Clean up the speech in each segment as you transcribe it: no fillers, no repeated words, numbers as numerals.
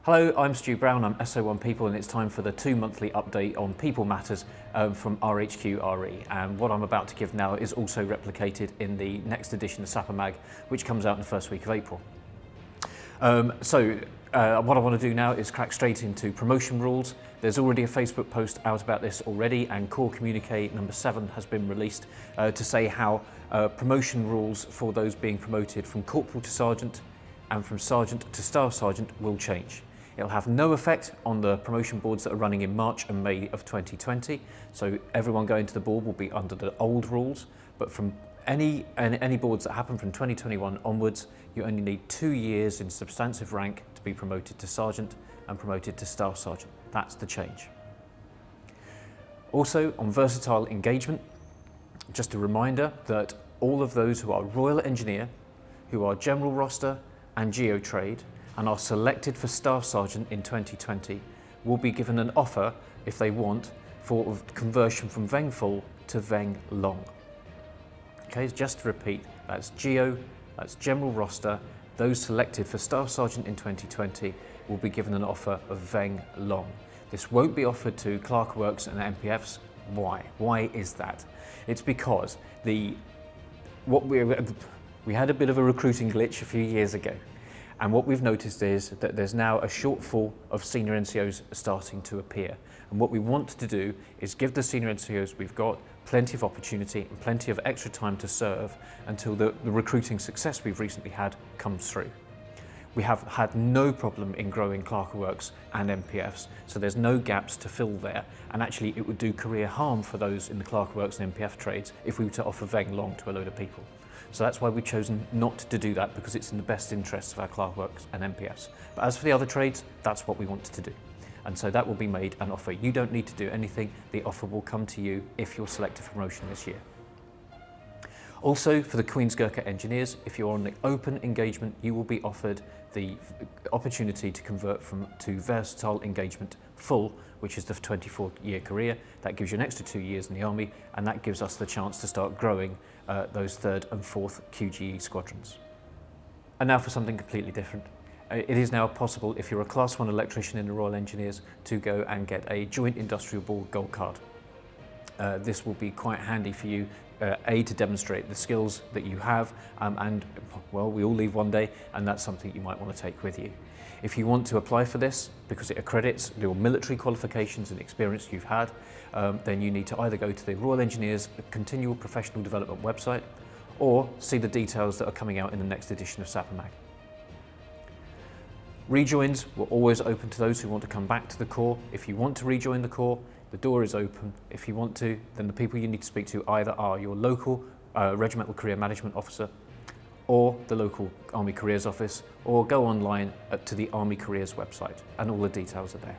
Hello, I'm Stu Brown, I'm SO1 People, and it's time for the 2 monthly update on People Matters from RHQ RE. And what I'm about to give now is also replicated in the next edition of Sapper Mag, which comes out in the first week of April. What I want to do now is crack straight into promotion rules. There's already a Facebook post out about this already, and Core Communique number 7 has been released to say how promotion rules for those being promoted from corporal to sergeant and from sergeant to staff sergeant will change. It'll have no effect on the promotion boards that are running in March and May of 2020. So everyone going to the board will be under the old rules, but from any boards that happen from 2021 onwards, you only need 2 years in substantive rank to be promoted to sergeant and promoted to staff sergeant. That's the change. Also on versatile engagement, just a reminder that all of those who are Royal Engineer, who are General Roster and Geo Trade, and are selected for Staff Sergeant in 2020 will be given an offer, if they want, for conversion from Veng Full to Veng Long. Okay, just to repeat, that's Geo, that's General Roster, those selected for Staff Sergeant in 2020 will be given an offer of Veng Long. This won't be offered to Clerk Works and MPFs. Why? Why is that? It's because we had a bit of a recruiting glitch a few years ago. And what we've noticed is that there's now a shortfall of senior NCOs starting to appear. And what we want to do is give the senior NCOs we've got plenty of opportunity and plenty of extra time to serve until the recruiting success we've recently had comes through. We have had no problem in growing Clerk Works and MPFs, so there's no gaps to fill there. And actually it would do career harm for those in the Clerk Works and MPF trades if we were to offer Veng Long to a load of people. So that's why we've chosen not to do that, because it's in the best interests of our Clerk Works and MPFs. But as for the other trades, that's what we want to do. And so that will be made an offer. You don't need to do anything. The offer will come to you if you're selected for promotion this year. Also, for the Queen's Gurkha engineers, if you're on the open engagement, you will be offered the opportunity to convert to versatile engagement full, which is the 24-year career. That gives you an extra 2 years in the Army, and that gives us the chance to start growing those 3rd and 4th QGE squadrons. And now for something completely different. It is now possible, if you're a Class 1 electrician in the Royal Engineers, to go and get a Joint Industrial Board Gold Card. This will be quite handy for you, A, to demonstrate the skills that you have, and well, we all leave one day, and that's something you might want to take with you. If you want to apply for this, because it accredits your military qualifications and experience you've had, then you need to either go to the Royal Engineers Continual Professional Development website, or see the details that are coming out in the next edition of Sapper Mag. Rejoins were always open to those who want to come back to the Corps. If you want to rejoin the Corps, the door is open. If you want to, then the people you need to speak to either are your local Regimental Career Management Officer, or the local Army Careers Office, or go online to the Army Careers website, and all the details are there.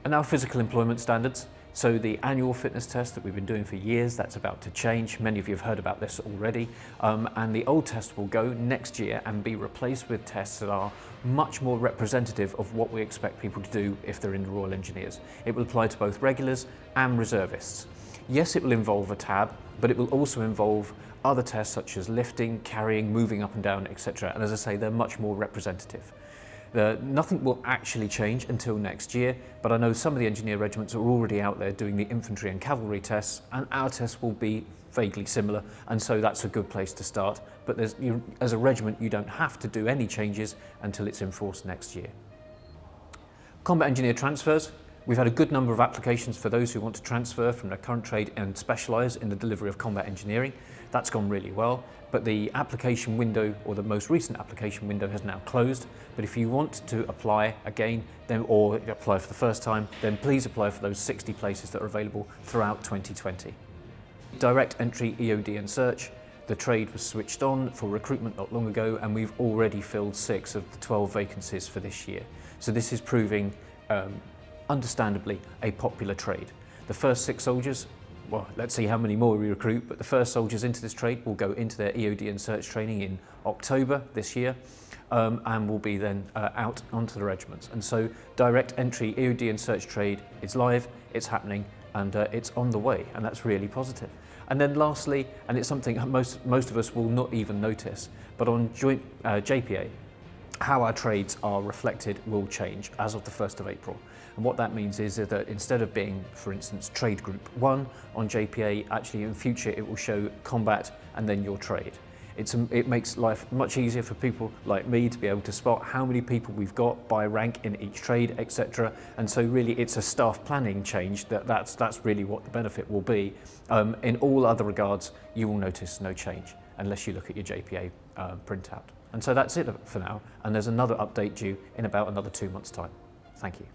And now physical employment standards. So the annual fitness test that we've been doing for years, that's about to change. Many of you have heard about this already. And the old test will go next year and be replaced with tests that are much more representative of what we expect people to do if they're in the Royal Engineers. It will apply to both regulars and reservists. Yes, it will involve a tab, but it will also involve other tests such as lifting, carrying, moving up and down, etc. And as I say, they're much more representative. Nothing will actually change until next year, but I know some of the engineer regiments are already out there doing the infantry and cavalry tests, and our tests will be vaguely similar, and so that's a good place to start. But as a regiment, you don't have to do any changes until it's in force next year. Combat engineer transfers. We've had a good number of applications for those who want to transfer from their current trade and specialise in the delivery of combat engineering. That's gone really well, but the application window, or the most recent application window, has now closed. But if you want to apply again, or apply for the first time, then please apply for those 60 places that are available throughout 2020. Direct entry EOD and search. The trade was switched on for recruitment not long ago, and we've already filled 6 of the 12 vacancies for this year. So this is proving understandably a popular trade. The first 6 soldiers, well, let's see how many more we recruit, but the first soldiers into this trade will go into their EOD and search training in October this year, and will be then out onto the regiments. And so direct entry EOD and search trade is live, it's happening, and it's on the way, and that's really positive. And then lastly, and it's something most of us will not even notice, but on joint JPA, how our trades are reflected will change as of the 1st of April. And what that means is that instead of being, for instance, trade group 1 on JPA, actually in future it will show combat and then your trade. It makes life much easier for people like me to be able to spot how many people we've got by rank in each trade, etc. And so really it's a staff planning change that's really what the benefit will be. In all other regards, you will notice no change unless you look at your JPA printout. And so that's it for now, and there's another update due in about another 2 months' time. Thank you.